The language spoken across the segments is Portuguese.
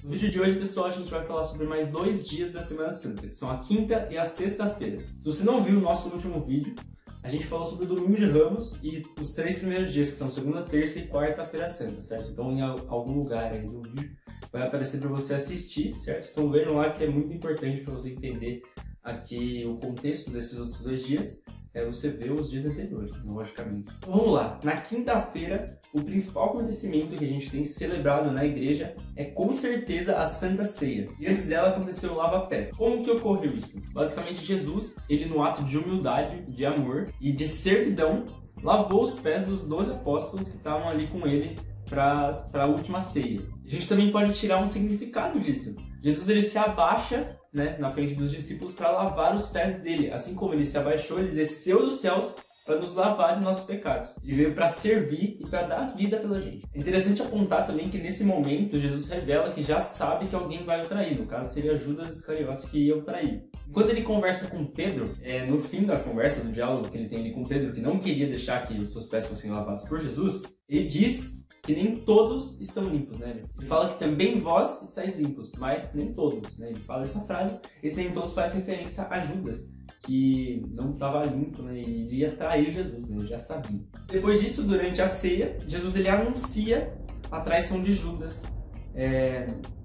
No vídeo de hoje, pessoal, a gente vai falar sobre mais 2 dias da Semana Santa, que são a quinta e a sexta-feira. Se você não viu o nosso último vídeo, a gente falou sobre o Domingo de Ramos e os 3 primeiros dias, que são segunda, terça e quarta-feira santa, certo? Então, em algum lugar aí do vídeo vai aparecer para você assistir, certo? Então, vejam lá que é muito importante para você entender aqui o contexto desses outros 2 dias. Você vê os dias anteriores, logicamente. Então, vamos lá. Na quinta-feira, o principal acontecimento que a gente tem celebrado na igreja é com certeza a Santa Ceia. E antes dela aconteceu o lava-pés. Como que ocorreu isso? Basicamente, Jesus, ele no ato de humildade, de amor e de servidão, lavou os pés dos 12 apóstolos que estavam ali com ele para a última ceia. A gente também pode tirar um significado disso. Jesus, ele se abaixa, na frente dos discípulos para lavar os pés dele. Assim como ele se abaixou, ele desceu dos céus para nos lavar de nossos pecados. Ele veio para servir e para dar vida pela gente. É interessante apontar também que nesse momento Jesus revela que já sabe que alguém vai o trair. No caso, seria Judas Iscariotes que ia o trair. Quando ele conversa com Pedro, no fim da conversa, do diálogo que ele tem ali com Pedro, que não queria deixar que os seus pés fossem lavados por Jesus, ele diz que nem todos estão limpos, Ele fala que também vós estáis limpos, mas nem todos, Ele fala essa frase. Esse nem todos faz referência a Judas, que não estava limpo, E iria trair Jesus, Ele já sabia. Depois disso, durante a ceia, Jesus ele anuncia a traição de Judas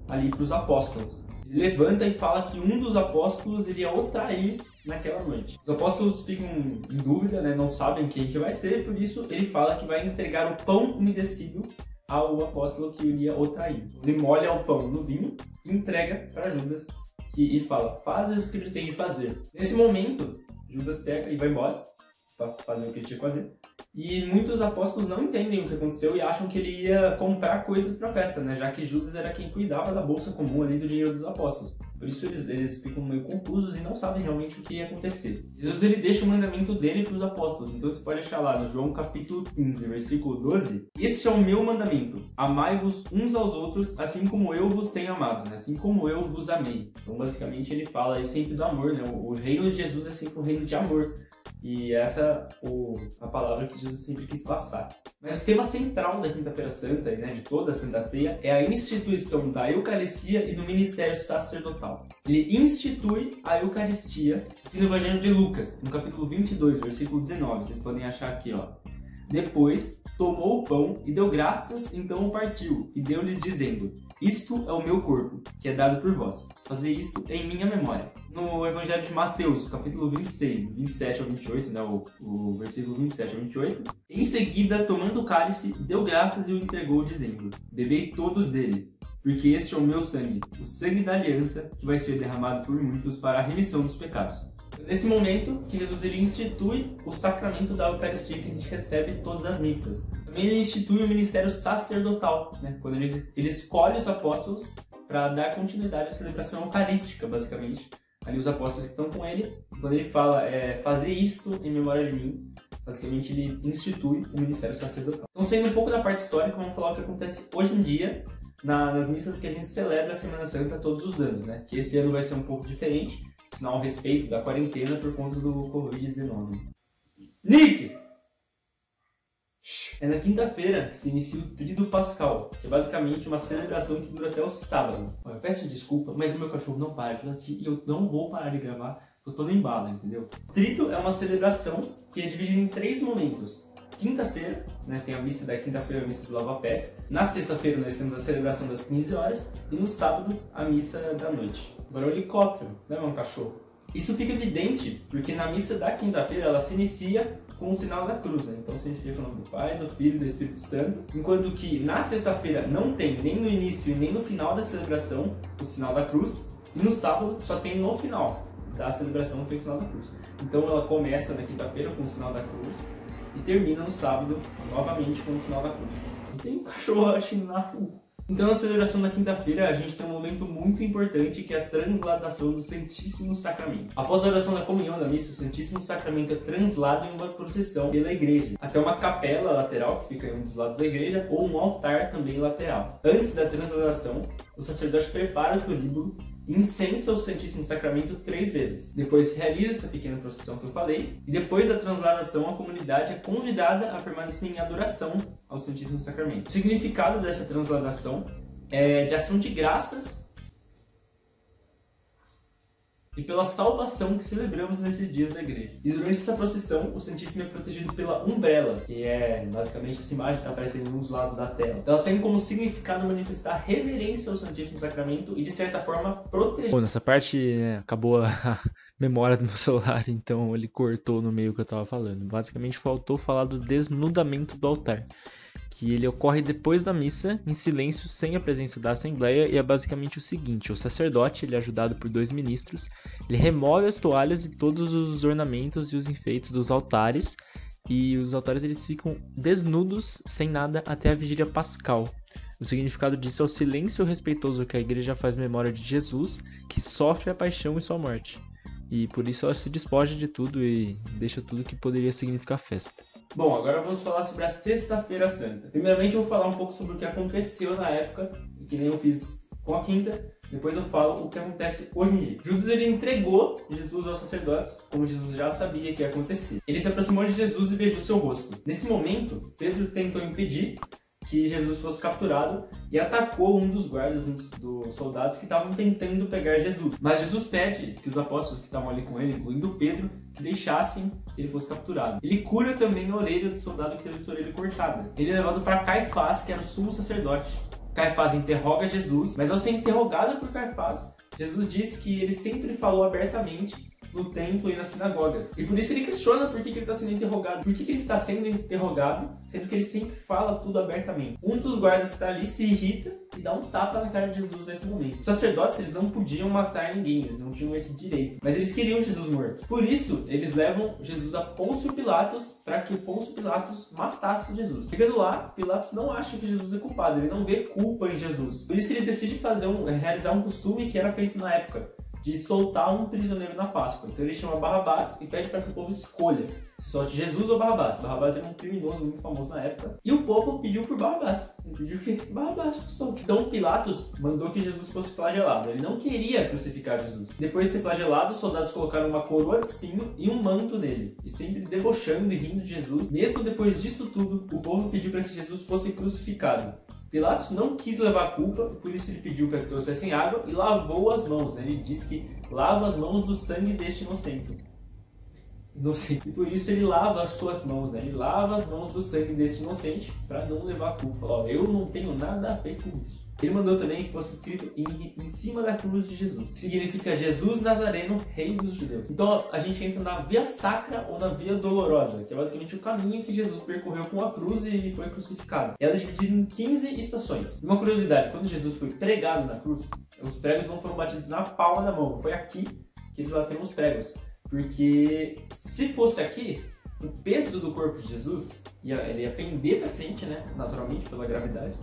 ali para os apóstolos. Ele levanta e fala que um dos apóstolos iria o trair naquela noite. Os apóstolos ficam em dúvida, não sabem quem que vai ser, por isso ele fala que vai entregar o pão umedecido ao apóstolo que iria o trair. Ele molha o pão no vinho e entrega para Judas e fala, faz o que ele tem de fazer. Nesse momento, Judas pega e vai embora para fazer o que ele tinha que fazer. E muitos apóstolos não entendem o que aconteceu e acham que ele ia comprar coisas para a festa, já que Judas era quem cuidava da bolsa comum ali do dinheiro dos apóstolos. Por isso eles ficam meio confusos e não sabem realmente o que ia acontecer. Jesus ele deixa o mandamento dele para os apóstolos, então você pode achar lá no João capítulo 15, versículo 12. Este é o meu mandamento, amai-vos uns aos outros, assim como eu vos tenho amado, assim como eu vos amei. Então basicamente ele fala aí sempre do amor, O reino de Jesus é sempre um reino de amor. E essa a palavra que Jesus sempre quis passar. Mas o tema central da Quinta-feira Santa, de toda a Santa Ceia, é a instituição da Eucaristia e do ministério sacerdotal. Ele institui a Eucaristia aqui no Evangelho de Lucas, no capítulo 22, versículo 19. Vocês podem achar aqui, Depois, tomou o pão e deu graças, então o partiu, e deu-lhes dizendo, isto é o meu corpo, que é dado por vós. Fazer isto em minha memória. No Evangelho de Mateus, capítulo 26, 27 ao 28, o versículo 27 ao 28. Em seguida, tomando o cálice, deu graças e o entregou, dizendo, bebei todos dele, porque este é o meu sangue, o sangue da aliança, que vai ser derramado por muitos para a remissão dos pecados. Nesse momento que Jesus ele institui o sacramento da Eucaristia que a gente recebe todas as missas. Também ele institui o ministério sacerdotal, quando ele escolhe os apóstolos para dar continuidade à celebração eucarística, basicamente. Ali os apóstolos que estão com ele, quando ele fala fazer isto em memória de mim, basicamente ele institui o ministério sacerdotal. Então, saindo um pouco da parte histórica, vamos falar o que acontece hoje em dia nas missas que a gente celebra a Semana Santa todos os anos, Que esse ano vai ser um pouco diferente, sinal a respeito da quarentena por conta do Covid-19. Nick! É na quinta-feira que se inicia o Tríduo Pascal, que é basicamente uma celebração que dura até o sábado. Eu peço desculpa, mas o meu cachorro não para de latir e eu não vou parar de gravar, porque eu tô no embalo, entendeu? O Tríduo é uma celebração que é dividida em 3 momentos. Quinta-feira, tem a missa da quinta-feira, a missa do lava-pés. Na sexta-feira nós temos a celebração das 15 horas e no sábado a missa da noite. Agora o helicóptero, meu cachorro. Isso fica evidente porque na missa da quinta-feira ela se inicia com o sinal da cruz, Então significa o nome do Pai, do Filho e do Espírito Santo. Enquanto que na sexta-feira não tem nem no início e nem no final da celebração o sinal da cruz. E no sábado só tem no final da celebração tem o sinal da cruz. Então ela começa na quinta-feira com o sinal da cruz e termina no sábado novamente com o sinal da cruz. Não tem um cachorro latindo na rua. Então, na celebração da quinta-feira, a gente tem um momento muito importante que é a transladação do Santíssimo Sacramento. Após a oração da comunhão da missa, o Santíssimo Sacramento é translado em uma procissão pela igreja, até uma capela lateral, que fica em um dos lados da igreja, ou um altar também lateral. Antes da transladação, o sacerdote prepara o turíbulo incensa o Santíssimo Sacramento 3 vezes. Depois realiza essa pequena procissão que eu falei, e depois da transladação a comunidade é convidada a permanecer em adoração ao Santíssimo Sacramento. O significado dessa transladação de ação de graças e pela salvação que celebramos nesses dias da igreja. E durante essa procissão, o Santíssimo é protegido pela umbela, que é basicamente essa imagem que está aparecendo nos lados da tela. Ela tem como significado manifestar reverência ao Santíssimo Sacramento e, de certa forma, proteger. Bom, nessa parte acabou a memória do meu celular, então ele cortou no meio que eu estava falando. Basicamente faltou falar do desnudamento do altar, que ele ocorre depois da missa, em silêncio, sem a presença da Assembleia, e é basicamente o seguinte: o sacerdote, ele é ajudado por 2 ministros, ele remove as toalhas e todos os ornamentos e os enfeites dos altares, e os altares eles ficam desnudos, sem nada, até a vigília pascal. O significado disso é o silêncio respeitoso que a igreja faz memória de Jesus, que sofre a paixão e sua morte. E por isso ela se despoja de tudo e deixa tudo que poderia significar festa. Bom, agora vamos falar sobre a Sexta-feira Santa. Primeiramente eu vou falar um pouco sobre o que aconteceu na época, que nem eu fiz com a quinta. Depois eu falo o que acontece hoje em dia. Judas ele entregou Jesus aos sacerdotes, como Jesus já sabia que ia acontecer. Ele se aproximou de Jesus e beijou seu rosto. Nesse momento, Pedro tentou impedir que Jesus fosse capturado e atacou um dos guardas, um dos soldados que estavam tentando pegar Jesus. Mas Jesus pede que os apóstolos que estavam ali com ele, incluindo Pedro, que deixassem que ele fosse capturado. Ele cura também a orelha do soldado que teve sua orelha cortada. Ele é levado para Caifás, que era o sumo sacerdote. Caifás interroga Jesus, mas ao ser interrogado por Caifás, Jesus diz que ele sempre falou abertamente no templo e nas sinagogas. E por isso ele questiona por que ele está sendo interrogado. Por que ele está sendo interrogado, sendo que ele sempre fala tudo abertamente. Um dos guardas que está ali se irrita e dá um tapa na cara de Jesus nesse momento. Os sacerdotes, eles não podiam matar ninguém, eles não tinham esse direito. Mas eles queriam Jesus morto. Por isso, eles levam Jesus a Pôncio Pilatos para que o Pôncio Pilatos matasse Jesus. Chegando lá, Pilatos não acha que Jesus é culpado, ele não vê culpa em Jesus. Por isso ele decide realizar um costume que era feito na época, de soltar um prisioneiro na Páscoa. Então ele chama Barrabás e pede para que o povo escolha se solte Jesus ou Barrabás. Barrabás era um criminoso muito famoso na época. E o povo pediu por Barrabás. Ele pediu que Barrabás fosse solto. Então Pilatos mandou que Jesus fosse flagelado. Ele não queria crucificar Jesus. Depois de ser flagelado, os soldados colocaram uma coroa de espinho e um manto nele. E sempre debochando e rindo de Jesus. Mesmo depois disso tudo, o povo pediu para que Jesus fosse crucificado. Pilatos não quis levar a culpa, por isso ele pediu para que trouxessem água e lavou as mãos. Né? Ele disse que lava as mãos do sangue deste inocente. E por isso ele lava as suas mãos, né? Ele lava as mãos do sangue deste inocente para não levar a culpa. Ó, eu não tenho nada a ver com isso. Ele mandou também que fosse escrito em cima da cruz de Jesus, que significa Jesus Nazareno, Rei dos Judeus. Então a gente entra na Via Sacra ou na Via Dolorosa, que é basicamente o caminho que Jesus percorreu com a cruz e foi crucificado. Ela é dividida em 15 estações. Uma curiosidade, quando Jesus foi pregado na cruz, os pregos não foram batidos na palma da mão, foi aqui que eles bateram os pregos. Porque se fosse aqui, o peso do corpo de Jesus, ele ia pender para frente, né, naturalmente, pela gravidade,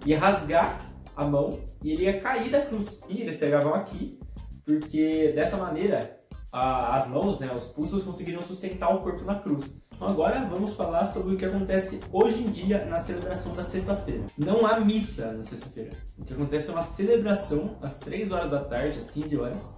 ia rasgar a mão e ele ia cair da cruz. E eles pegavam aqui, porque dessa maneira as mãos, né, os pulsos conseguiriam sustentar o corpo na cruz. Então agora vamos falar sobre o que acontece hoje em dia na celebração da sexta-feira. Não há missa na sexta-feira. O que acontece é uma celebração às 3 horas da tarde, às 15 horas,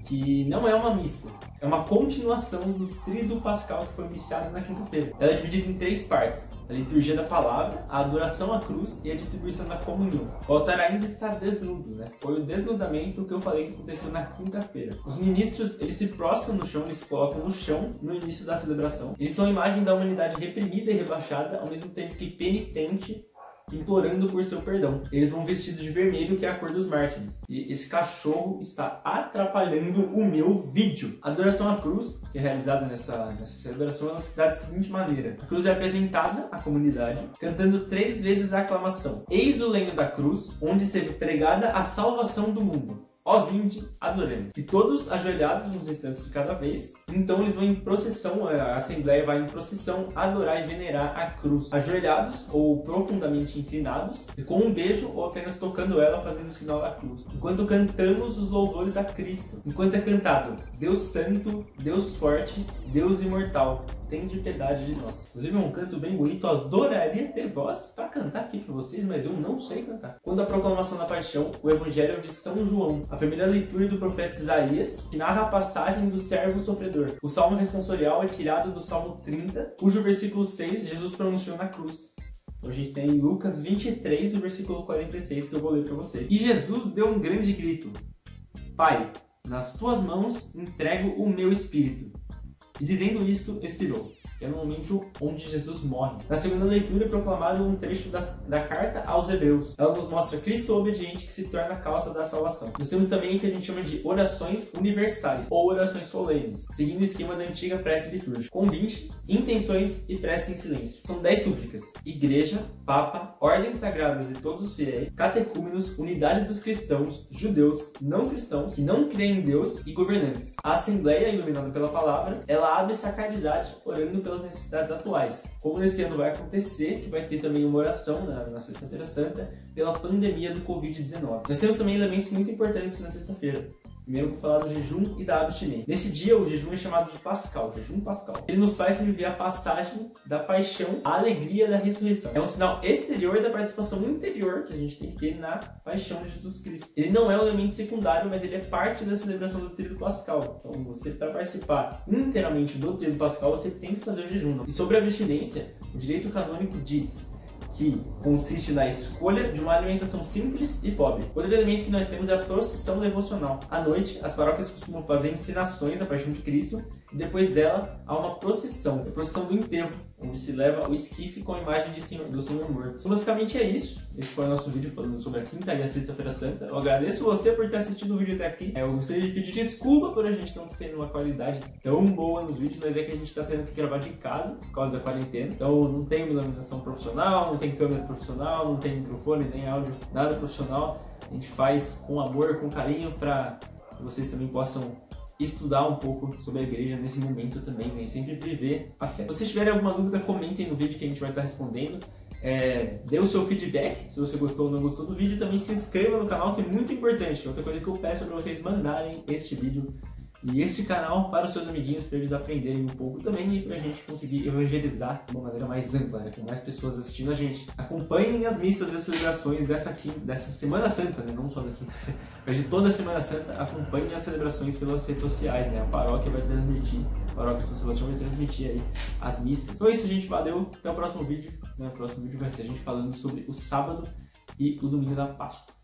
que não é uma missa, é uma continuação do Tríduo Pascal que foi iniciado na quinta-feira. Ela é dividida em 3 partes: a liturgia da palavra, a adoração à cruz e a distribuição da comunhão. O altar ainda está desnudo, né? Foi o desnudamento que eu falei que aconteceu na quinta-feira. Os ministros, eles se prostram no chão, eles se colocam no chão no início da celebração. Eles são a imagem da humanidade reprimida e rebaixada, ao mesmo tempo que penitente, implorando por seu perdão. Eles vão vestidos de vermelho, que é a cor dos mártires. E esse cachorro está atrapalhando o meu vídeo. A adoração à cruz, que é realizada nessa celebração, ela se dá da seguinte maneira: a cruz é apresentada à comunidade, cantando 3 vezes a aclamação: eis o lenho da cruz, onde esteve pregada a salvação do mundo. Ó, vinde, adoremos. E todos ajoelhados uns instantes de cada vez. Então eles vão em procissão, a assembleia vai em procissão adorar e venerar a cruz. Ajoelhados ou profundamente inclinados, e com um beijo ou apenas tocando ela, fazendo o sinal da cruz. Enquanto cantamos os louvores a Cristo. Enquanto é cantado: Deus Santo, Deus Forte, Deus Imortal, tende piedade de nós. Inclusive é um canto bem bonito, eu adoraria ter voz para cantar aqui para vocês, mas eu não sei cantar. Quando a proclamação da paixão, o evangelho é de São João, a primeira leitura do profeta Isaías, que narra a passagem do servo sofredor. O salmo responsorial é tirado do Salmo 30, cujo versículo 6 Jesus pronunciou na cruz. Então a gente tem Lucas 23, o versículo 46, que eu vou ler para vocês. E Jesus deu um grande grito: Pai, nas tuas mãos entrego o meu espírito. E dizendo isto, expirou. É no momento onde Jesus morre. Na segunda leitura é proclamado um trecho da carta aos Hebreus. Ela nos mostra Cristo obediente que se torna a causa da salvação. Nós temos também o que a gente chama de orações universais, ou orações solenes, seguindo o esquema da antiga prece litúrgica. Convite, intenções e prece em silêncio. São 10 súplicas: Igreja, Papa, ordens sagradas de todos os fiéis, catecúmenos, unidade dos cristãos, judeus, não cristãos, que não creem em Deus e governantes. A Assembleia, iluminada pela palavra, ela abre essa caridade orando pelas necessidades atuais. Como nesse ano vai acontecer, que vai ter também uma oração na Sexta-feira Santa pela pandemia do Covid-19. Nós temos também elementos muito importantes na sexta-feira. Primeiro eu vou falar do jejum e da abstinência. Nesse dia o jejum é chamado de Pascal, jejum pascal. Ele nos faz viver a passagem da paixão à alegria da ressurreição. É um sinal exterior da participação interior que a gente tem que ter na paixão de Jesus Cristo. Ele não é um elemento secundário, mas ele é parte da celebração do tríduo pascal. Então você, para participar inteiramente do tríduo pascal, você tem que fazer o jejum. E sobre a abstinência, o direito canônico diz que consiste na escolha de uma alimentação simples e pobre. Outro elemento que nós temos é a procissão devocional. À noite, as paróquias costumam fazer ensinações da paixão de Cristo e depois dela há uma procissão, a procissão do enterro, onde se leva o esquife com a imagem do Senhor morto. Então, basicamente é isso. Esse foi o nosso vídeo falando sobre a quinta e a sexta-feira santa. Eu agradeço você por ter assistido o vídeo até aqui. Eu gostaria de pedir desculpa por a gente não ter uma qualidade tão boa nos vídeos, mas é que a gente está tendo que gravar de casa por causa da quarentena. Então não tem iluminação profissional, não tem câmera profissional, não tem microfone, nem áudio, nada profissional. A gente faz com amor, com carinho, para que vocês também possam estudar um pouco sobre a igreja nesse momento também, né? E sempre viver a fé. Se vocês tiverem alguma dúvida, comentem no vídeo que a gente vai estar respondendo. Dê o seu feedback, se você gostou ou não gostou do vídeo. Também se inscreva no canal, que é muito importante. Outra coisa que eu peço é para vocês mandarem este vídeo e este canal para os seus amiguinhos, para eles aprenderem um pouco também e para a gente conseguir evangelizar de uma maneira mais ampla, né? Com mais pessoas assistindo a gente. Acompanhem as missas e as celebrações dessa Semana Santa, né? Não só da quinta-feira, mas de toda a Semana Santa. Acompanhem as celebrações pelas redes sociais, né? A paróquia vai transmitir, a paróquia São Sebastião vai transmitir aí as missas. Então é isso, gente. Valeu. Até o próximo vídeo. O próximo vídeo vai ser a gente falando sobre o sábado e o domingo da Páscoa.